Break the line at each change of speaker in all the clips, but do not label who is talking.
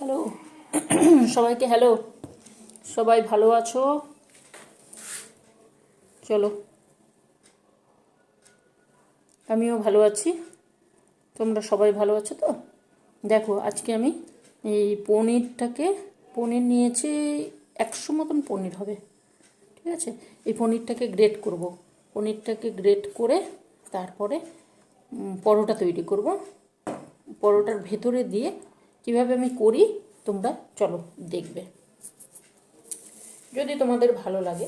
Hello সবাইকে hello. সবাই ভালো আছো? চলো, আমিও ভালো আছি। তোমরা সবাই ভালো আছো তো? দেখো, আজকে আমি এই পনির নিয়েছি। 100 মতন পনির হবে, ঠিক আছে? এই পনিরটাকে গ্রেট করব। পনিরটাকে গ্রেট করে তারপরে পরোটা তৈরি করব। পরোটার ভেতরে দিয়ে কিভাবে আমি করি তোমরা চলো দেখবে। যদি তোমাদের ভালো লাগে,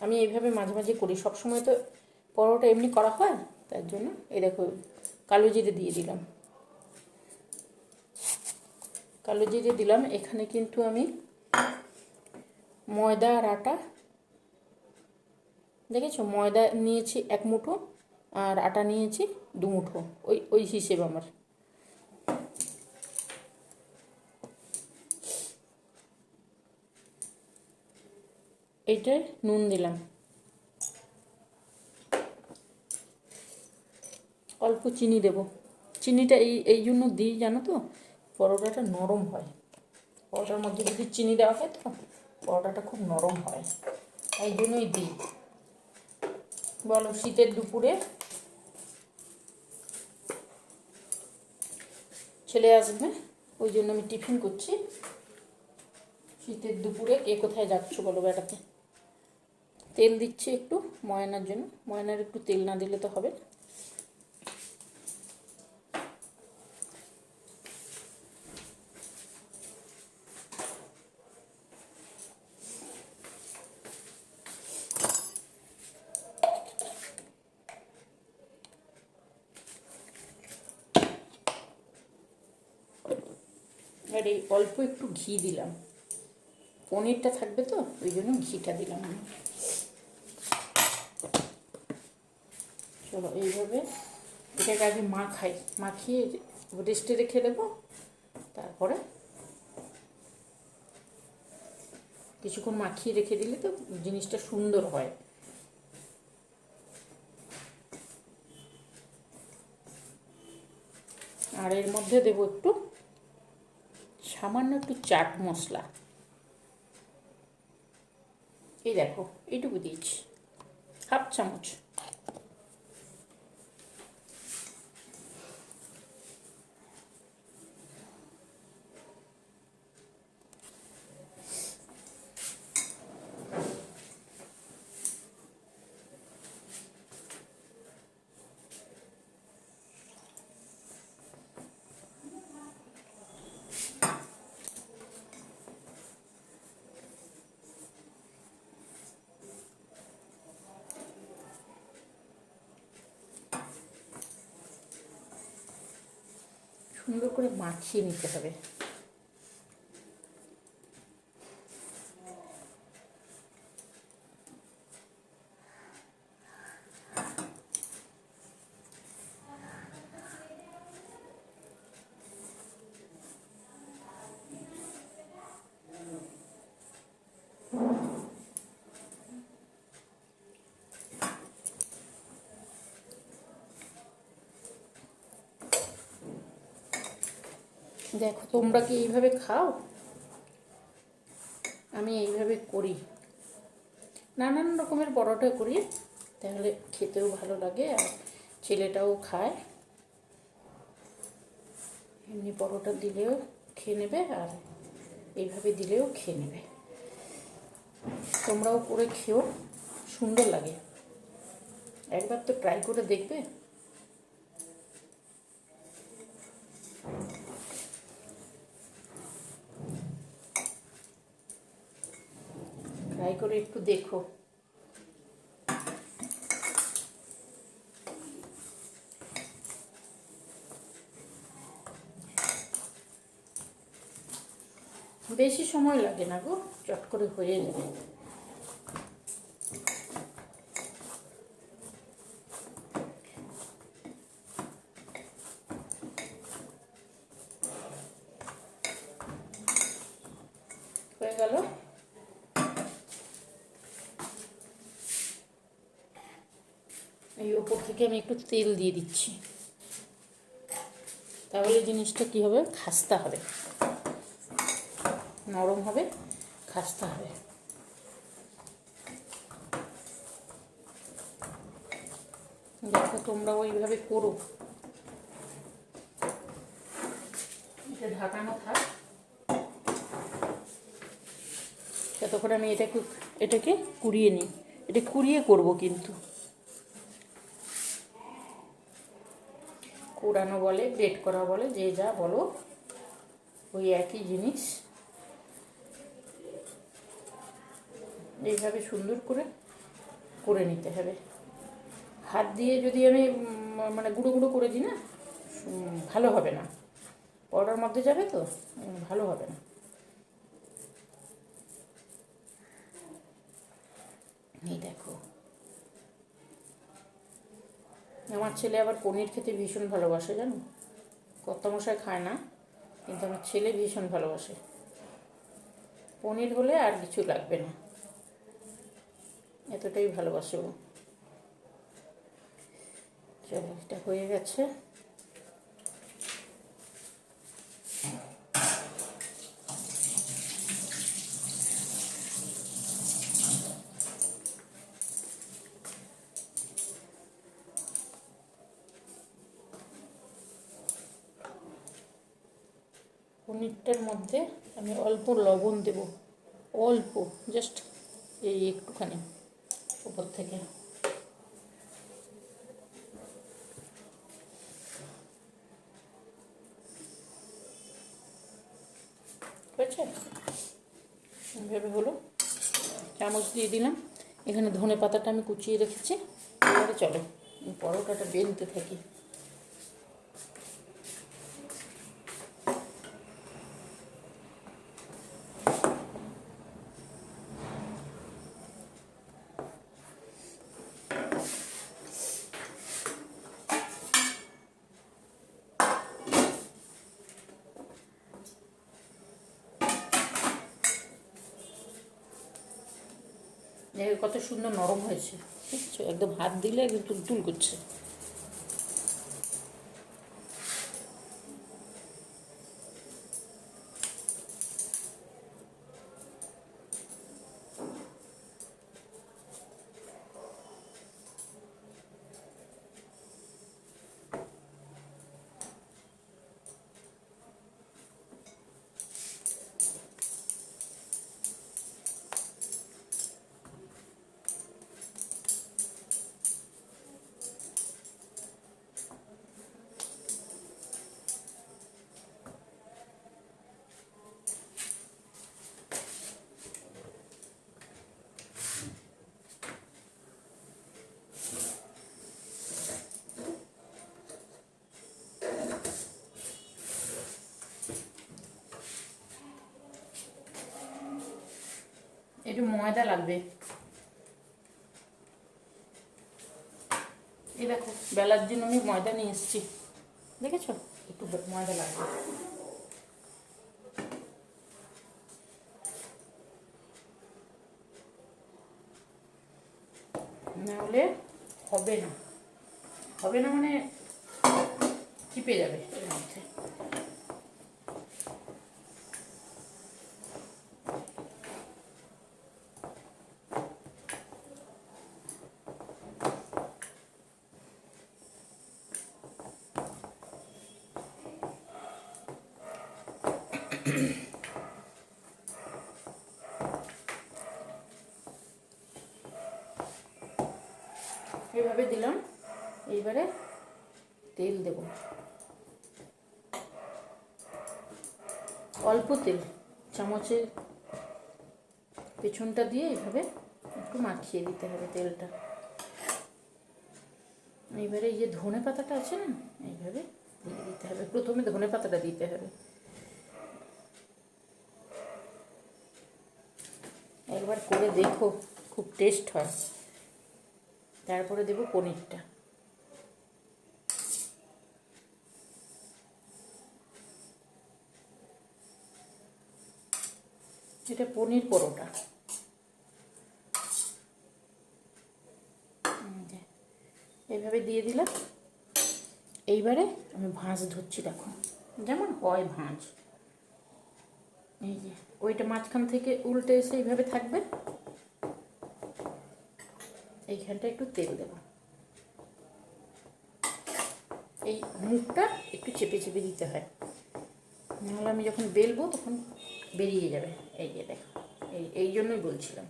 আমি এইভাবে মাঝে মাঝে করি, সবসময় তো পরোটা এমনি করা হয়, তার জন্য এই দেখো কালো জিরে দিয়ে দিলাম। কালো জিরে দিলাম। এখানে কিন্তু আমি ময়দা আর আটা, দেখেছো, ময়দা নিয়েছি 1 মুঠো আর আটা নিয়েছি 2 মুঠো, ওই ওই হিসেব আমার। এইটায় নুন দিলাম, অল্প চিনি দেব। চিনিটা এই জন্য দিই জানো তো, পরোটাটা নরম হয়। পরোটার মধ্যে যদি চিনি দেওয়া হয় তো পরোটাটা খুব নরম হয়, এই জন্যই দিই। বলো, শীতের দুপুরে ছেলে আসবে, ওই জন্য আমি টিফিন করছি। শীতের দুপুরে কে কোথায় যাচ্ছ বলো বেড়াতে? তেল দিচ্ছি একটু ময়নার জন্য, ময়নার একটু তেল না দিলে তো হবে। আর এই অল্প একটু ঘি দিলাম, পনিরটা থাকবে তো ওই জন্য ঘিটা দিলাম আমি। চলো, এইভাবে এটাকে আগে মাখিয়ে রেস্টে রেখে দেবো। তারপরে কিছুক্ষণ মাখিয়ে রেখে দিলে তো জিনিসটা সুন্দর হয়। আর এর মধ্যে দেবো একটু সামান্য একটু চাট মশলা। এই দেখো, এইটুকু দিয়েছি, 1/2 চামচ। সুন্দর করে মাখিয়ে নিতে হবে। দেখো, তোমরা কি এইভাবে খাও? আমি এইভাবে করি, নানান রকমের পরোটা করি, তাহলে খেতেও ভালো লাগে আর ছেলেটাও খায়। এমনি পরোটা দিলেও খেয়ে নেবে আর এইভাবে দিলেও খেয়ে নেবে। তোমরাও করে খেও, সুন্দর লাগে। একবার তো ট্রাই করে দেখবে। ট্রাই করে একটু দেখো। বেশি সময় লাগে না গো, চট করে হয়ে যাবে। হয়ে গেল। এই ওপর থেকে আমি একটু তেল দিয়ে দিচ্ছি, তাহলে জিনিসটা কী হবে, খাস্তা হবে। নরম হবে, খাস্তা হবে। দেখো তোমরা ওইভাবে করো। এটা ঢাকানো থাক, ততক্ষণ আমি এটাকে কুড়িয়ে নিই। এটা কুড়িয়ে করব, কিন্তু কুড়ানো বলে, গ্রেট করা বলে, যে যা বলো, ওই একই জিনিস। এইভাবে সুন্দর করে নিতে হবে। হাত দিয়ে যদি আমি মানে গুঁড়ো গুঁড়ো করে দিই না, ভালো হবে না, পাউডার মধ্যে যাবে তো, ভালো হবে না। এই দেখো, আমার ছেলে আবার পনির খেতে ভীষণ ভালোবাসে, জানো। কর্তামশাই খায় না, কিন্তু আমার ছেলে ভীষণ ভালোবাসে। পনির হলে আর কিছু লাগবে না, এতটাই ভালোবাসে ও। চলো, এটা হয়ে গেছে। পনিরটার মধ্যে আমি অল্প লবণ দেব, অল্প, জাস্ট এই একটুখানি উপর থেকে। হয়েছে, এইভাবে হলো। চামচ দিয়ে দিলাম। এখানে ধনে পাতাটা আমি কুচিয়ে রেখেছি। এবারে চলো পরোটাটা বেলতে থাকি। দেখো কত সুন্দর নরম হয়েছে, বুঝছো? একদম হাত দিলে একদম তুলতুল করছে। একটু ময়দা লাগবে। এই দেখো, বেলার জন্য আমি ময়দা নিয়ে এসেছি, দেখেছো? একটু ময়দা লাগবে, নাহলে হবে না। হবে না মানে চিপে যাবে এর মধ্যে। এভাবে দিলাম। এইবারে তেল দেব, অল্প তেল, চামচের পেছনটা দিয়ে এইভাবে একটু মাখিয়ে দিতে হবে তেলটা। এইবারে এই যে ধনে পাতাটা আছে না, এইভাবে দিয়ে দিতে হবে। প্রথমে ধনে পাতাটা দিতে হবে। একবার করে দেখো, খুব টেস্ট হয়। তারপরে দেব পনিরটা। এটা পনির পরোটা। এইভাবে দিয়ে দিলাম। এইবারে আমি ভাঁজ ধরছি, দেখো যেমন হয় ভাঁজ, এই যে ওইটা মাঝখান থেকে উল্টে এসে এইভাবে থাকবে, এইখানটা একটু তেল দেব, এই মুখটা একটু চেপে চেপে দিতে হয়, নাহলে আমি যখন বেলবো তখন বেরিয়ে যাবে। এই যে দেখো, এই জন্যই বলছিলাম,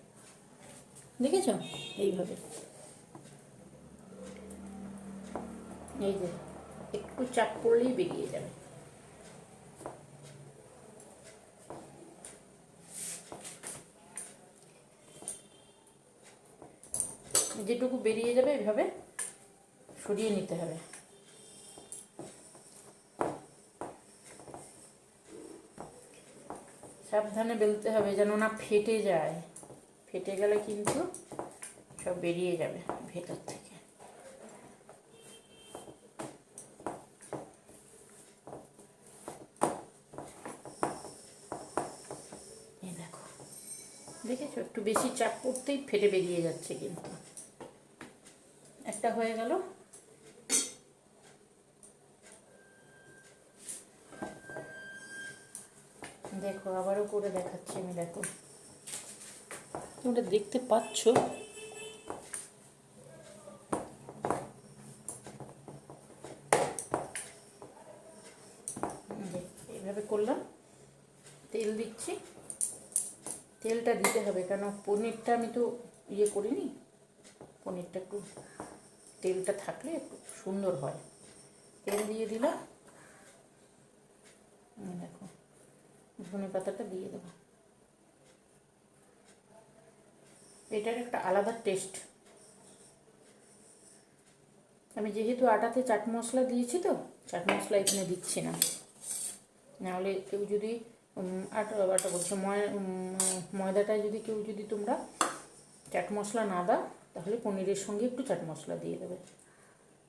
দেখেছ এইভাবে, এই যে একটু চাপ পড়লেই বেরিয়ে যাবে। যেটুকু বেরিয়ে যাবে এইভাবে সরিয়ে নিতে হবে। সাবধানে বেলতে হবে যেন না ফেটে যায়, ফেটে গেলে কিন্তু সব বেরিয়ে যাবে ভেতর থেকে। এই দেখো, দেখেছো একটু বেশি চাপ পড়তেই ফেটে বেরিয়ে যাচ্ছে, কিন্তু একটা হয়ে গেল। দেখো আবারও করে দেখাচ্ছি আমি, দেখো তোমরা দেখতে পাচ্ছ, এইভাবে করলাম। তেল দিচ্ছি, তেলটা দিতে হবে কেন পনিরটা আমি তো ইয়ে করিনি, পনিরটা একটু তেলটা থাকলে একটু সুন্দর হয়। তেল দিয়ে দিলাম, দেখো ধনে পাতাটা দিয়ে দেবো, এটার একটা আলাদা টেস্ট। আমি যেহেতু আটাতে চাট মশলা দিয়েছি তো চাট মশলা এখানে দিচ্ছি না, নাহলে কেউ যদি আটা বলছে ময়দাটায় যদি কেউ যদি তোমরা চাট মশলা না দাও তাহলে পনিরের সঙ্গে একটু চাট মশলা দিয়ে দেবে,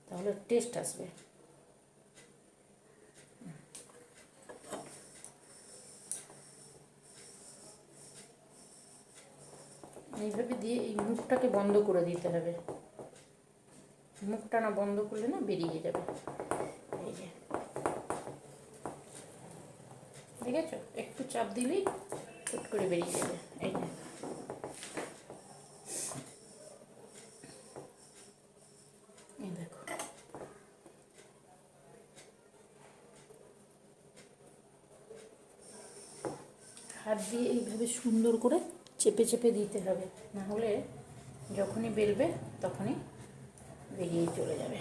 তাহলে টেস্ট আসবে। এইভাবে দিয়ে এই মুখটাকে বন্ধ করে দিতে হবে, মুখটা না বন্ধ করলে না বেরিয়ে যাবে। এই যে দেখেছো, একটু চাপ দিলেই চট করে বেরিয়ে যাবে। এই যে এই দেখো, হাত দিয়ে এইভাবে সুন্দর করে চেপে চেপে দিতে হবে, না হলে যখনই বেলবে তখনই বেরিয়ে চলে যাবে।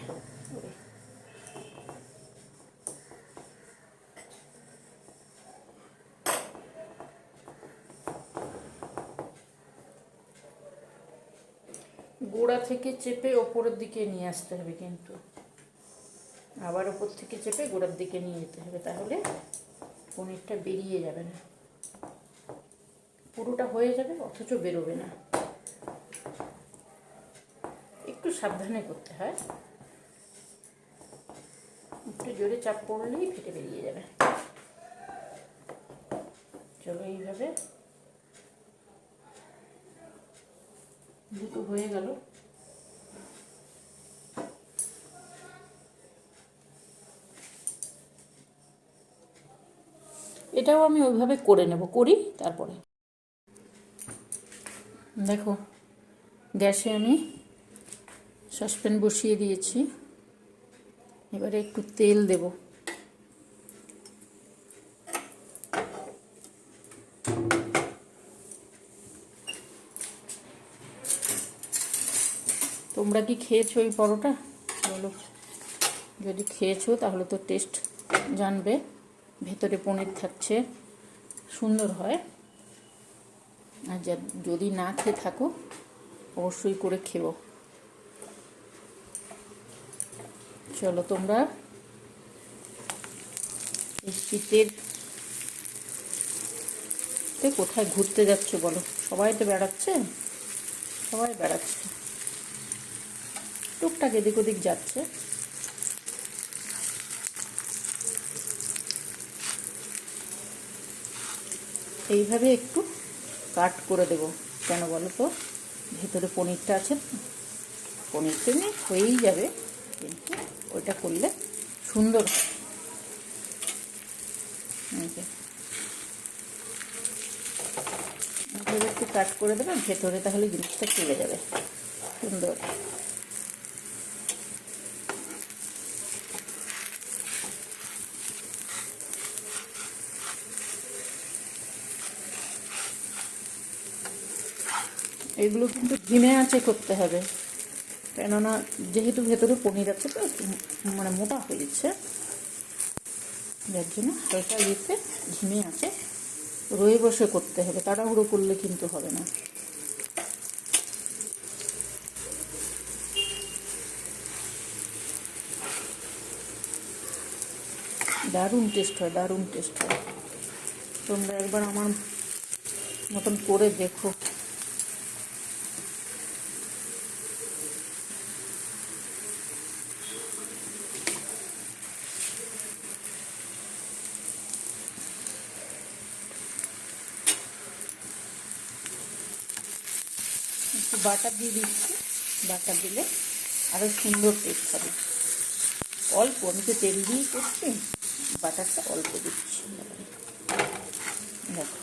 গোড়া থেকে চেপে ওপরের দিকে নিয়ে আসতে হবে, কিন্তু আবার ওপর থেকে চেপে গোড়ার দিকে নিয়ে যেতে হবে, তাহলে পনিরটা বেরিয়ে যাবে না, পুরোটা হয়ে যাবে অথচ বেরোবে না। একটু সাবধানে করতে হয়, একটু জোরে চাপ পড়লেই ফেটে বেরিয়ে যাবে। চলো এইভাবে দুটো হয়ে গেল। এটাও আমি ওইভাবে করে নেব, করি তারপরে। দেখো গ্যাসে আমি সসপ্যান বসিয়ে দিয়েছি, এবারে একটু তেল দেব, তোমরা কি খেয়েছো এই পরোটা বলো, যদি খেয়েছো তাহলে তো টেস্ট জানবে, ভেতরে পনির থাকছে, সুন্দর হয়। আর যদি না খেয়ে থাকো অবশ্যই করে খেও। চলো তোমরা এই শীতের কোথায় ঘুরতে যাচ্ছ বলো, সবাই তো বেড়াচ্ছে, সবাই বেড়াচ্ছে, টুকটাক এদিক ওদিক যাচ্ছে। এইভাবে একটু কাট করে দেব, কেন বলো তো, ভেতরে পনিরটা আছে, পনিরটা নিয়ে হয়েই যাবে, কিন্তু ওইটা করলে সুন্দর হয়। কাট করে দেবে ভেতরে, তাহলে জিনিসটা চলে যাবে সুন্দর। এগুলো কিন্তু ধিমে আঁচে করতে হবে, কেননা যেহেতু ভেতরে পনির আছে তো মানে মোটা হয়ে যাচ্ছে, যার জন্য হালকা ইয়েতে ধিমে আঁচে রয়ে বসে করতে হবে, তাড়াহুড়ো করলে কিন্তু হবে না। দারুণ টেস্ট হয়, দারুণ টেস্ট হয়। তোমরা একবার আমার মতন করে দেখো। একটু বাটার দিয়ে দিচ্ছি, বাটার দিলে আরও সুন্দর টেস্ট হবে। অল্প, আমি তো তেল দিয়েই করছি, বাটারটা অল্প দিচ্ছি। দেখো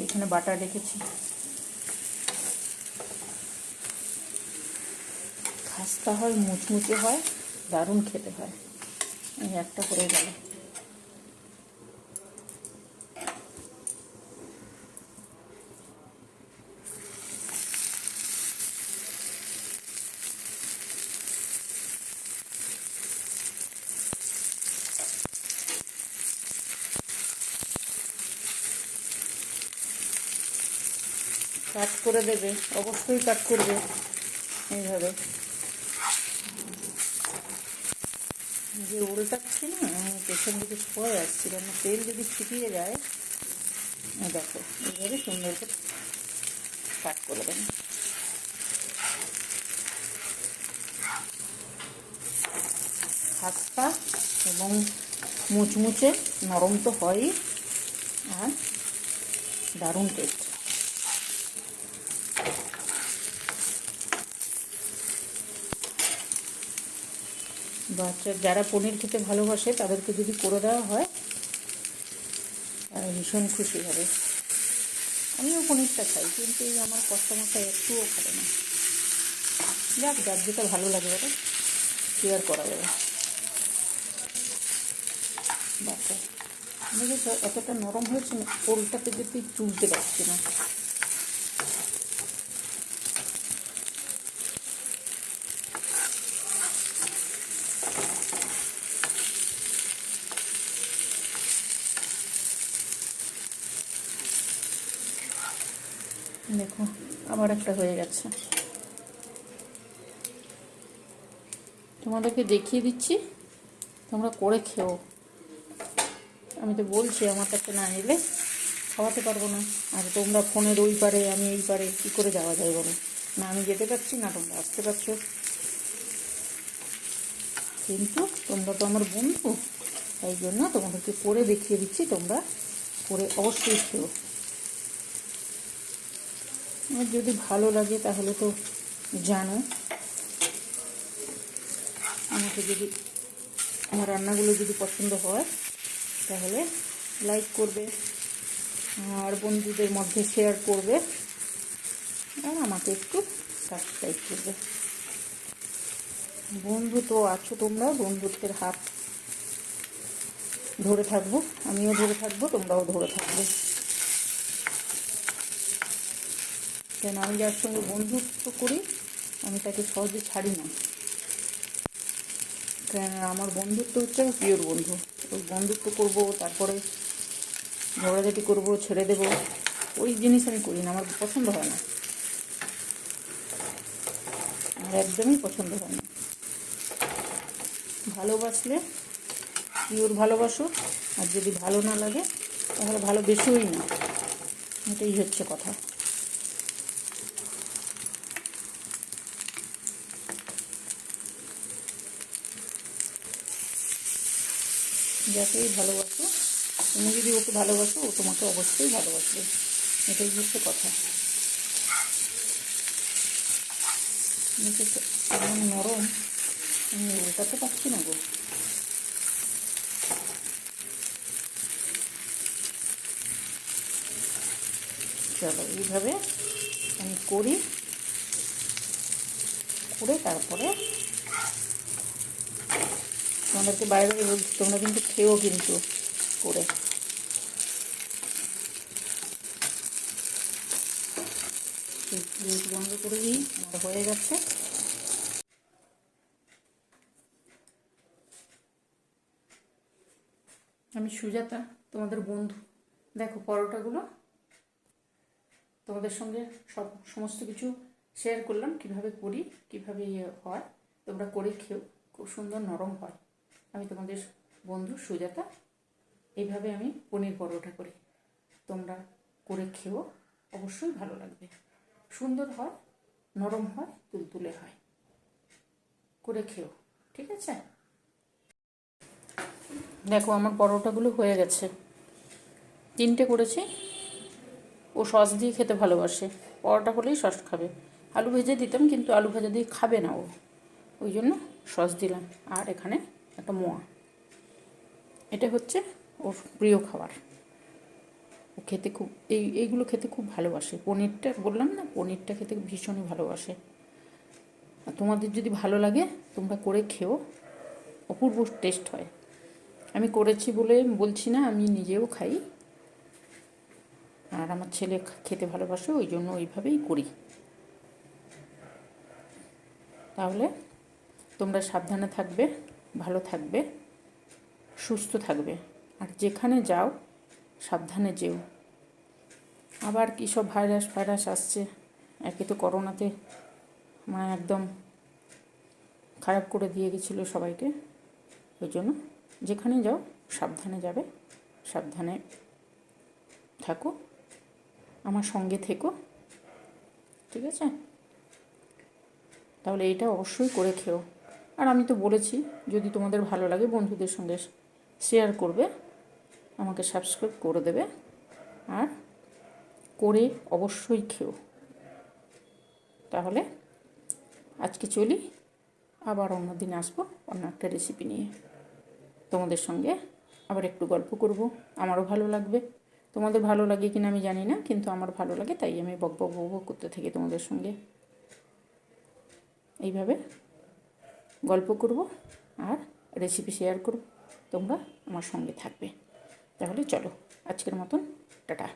এখানে বাটার রেখেছি, খাস্তা হয়, মুচমুচে হয়, দারুণ খেতে হয়। এই একটা করে গেল। কাট করে দেবে, অবশ্যই কাট করবে এইভাবে। যে উল্টাচ্ছি না, আমি পেছন দিকে সরে আসছি, কারণ তেল যদি ছিটিয়ে যায়। দেখো এইভাবে সুন্দর করে কাট করে দেবেন। খাস্তা এবং মুচমুচে নরম তো হয়ই, আর দারুণ টেস্ট। বাচ্চা যারা পনির খেতে ভালোবাসে তাদেরকে যদি করে দেওয়া হয় তারা ভীষণ খুশি হবে। আমিও পনিরটা খাই, কিন্তু এই আমার কষ্টমশাই একটুও খাবে না। যাক, যার যেটা ভালো লাগে ওটা কি আর করা যাবে। বাচ্চা দেখেছো এতটা নরম হয়েছে না, পোলটাতে যদি তুলতে পারছি না। দেখো আবার একটা হয়ে গেছে, তোমাদেরকে দেখিয়ে দিচ্ছি, তোমরা করে খেও। আমি তো বলছি আমার কাছে না এলে খাওয়াতে পারবো না, আর তোমরা ফোনের ওই পারে আমি এই পারে কী করে যাওয়া যায় বলো? না আমি যেতে পারছি, না তোমরা আসতে পারছো। কিন্তু তোমরা তো আমার বন্ধু, তাই জন্য তোমাদেরকে করে দেখিয়ে দিচ্ছি, তোমরা করে অবশ্যই খেও। আর যদি ভালো লাগে তাহলে তো জানো, আমাকে যদি আমার রান্নাগুলো যদি পছন্দ হয় তাহলে লাইক করবে, আর বন্ধুদের মধ্যে শেয়ার করবে, আর আমাকে একটু সাবস্ক্রাইব করবে। বন্ধু তো আছো তোমরা, বন্ধুত্বের হাত ধরে থাকবো, আমিও ধরে থাকবো, তোমরাও ধরে থাকবে। কেন আমি যার সঙ্গে বন্ধুত্ব করি আমি তাকে সহজে ছাড়ি না, কেন আমার বন্ধুত্ব হচ্ছে পিওর বন্ধু। ওই বন্ধুত্ব করবো, তারপরে ঝগড়াঝাটি করবো, ছেড়ে দেবো, ওই জিনিস আমি করি না, আমার পছন্দ হয় না, আমার একদমই পছন্দ হয় না। ভালোবাসলে পিওর ভালোবাসো, আর যদি ভালো না লাগে তাহলে ভালোবেসোই না, এটাই হচ্ছে কথা। যাকেই ভালোবাসো, তুমি যদি ওকে ভালোবাসো ও তোমাকে অবশ্যই ভালোবাসবে, এটাই হচ্ছে কথা। এমন নরম, আমি উল্টাতে পারছি না গো। চলো এইভাবে আমি করি, করে তারপরে তোমাদেরকে বাইরে বলছি, তোমরা কিন্তু খেয়েও কিন্তু করে। বন্ধ করে দিই, আমার হয়ে গেছে। আমি সুজাতা, তোমাদের বন্ধু। দেখো পরোটাগুলো তোমাদের সঙ্গে সমস্ত কিছু শেয়ার করলাম, কিভাবে করি, কিভাবে হয়। তোমরা করে খেও, খুব সুন্দর নরম হয়। আমি তোমাদের বন্ধু সুজাতা, এইভাবে আমি পনির পরোটা করি। তোমরা করে খেও, অবশ্যই ভালো লাগবে। সুন্দর হয়, নরম হয়, তুলতুলে হয়। করে খেও, ঠিক আছে? দেখো আমার পরোটাগুলো হয়ে গেছে, 3টে করেছি। ও সস দিয়ে খেতে ভালোবাসে, পরোটা হলেই সস খাবে। আলু ভেজে দিতাম কিন্তু আলু ভাজা দিয়ে খাবে না ও, ওই জন্য সস দিলাম। আর এখানে একটা মোয়া, এটা হচ্ছে ওর প্রিয় খাবার। ও খেতে খুব এইগুলো খেতে খুব ভালোবাসে। পনিরটা বললাম না, পনিরটা খেতে ভীষণই ভালোবাসে। আর তোমাদের যদি ভালো লাগে তোমরা করে খেও, অপূর্ব টেস্ট হয়। আমি করেছি বলে বলছি না, আমি নিজেও খাই, আর আমার ছেলে খেতে ভালোবাসে, ওই জন্য ওইভাবেই করি। তাহলে তোমরা সাবধানে থাকবে, ভালো থাকবে, সুস্থ থাকবে, আর যেখানে যাও সাবধানে যেও। আবার কী সব ভাইরাস আসছে, একে তো করোনাতে মানে একদম খারাপ করে দিয়ে গেছিলো সবাইকে। ওই জন্য যেখানে যাও সাবধানে যাবে, সাবধানে থাকো, আমার সঙ্গে থেকো, ঠিক আছে? তাহলে এইটা অবশ্যই করে খেও। আর আমি তো বলেছি, যদি তোমাদের ভালো লাগে বন্ধুদের সঙ্গে শেয়ার করবে, আমাকে সাবস্ক্রাইব করে দেবে, আর করে অবশ্যই খেও। তাহলে আজকে চলি, আবার অন্য দিন আসবো অন্য একটা রেসিপি নিয়ে। তোমাদের সঙ্গে আবার একটু গল্প করব, আমারও ভালো লাগবে। তোমাদের ভালো লাগে কিনা আমি জানি না, কিন্তু আমার ভালো লাগে, তাই আমি বক বক করতে থাকি তোমাদের সঙ্গে। এইভাবে গল্প করব আর রেসিপি শেয়ার করব, তোমরা আমার সঙ্গে থাকবে। তাহলে চলো, আজকের মতন টাটা।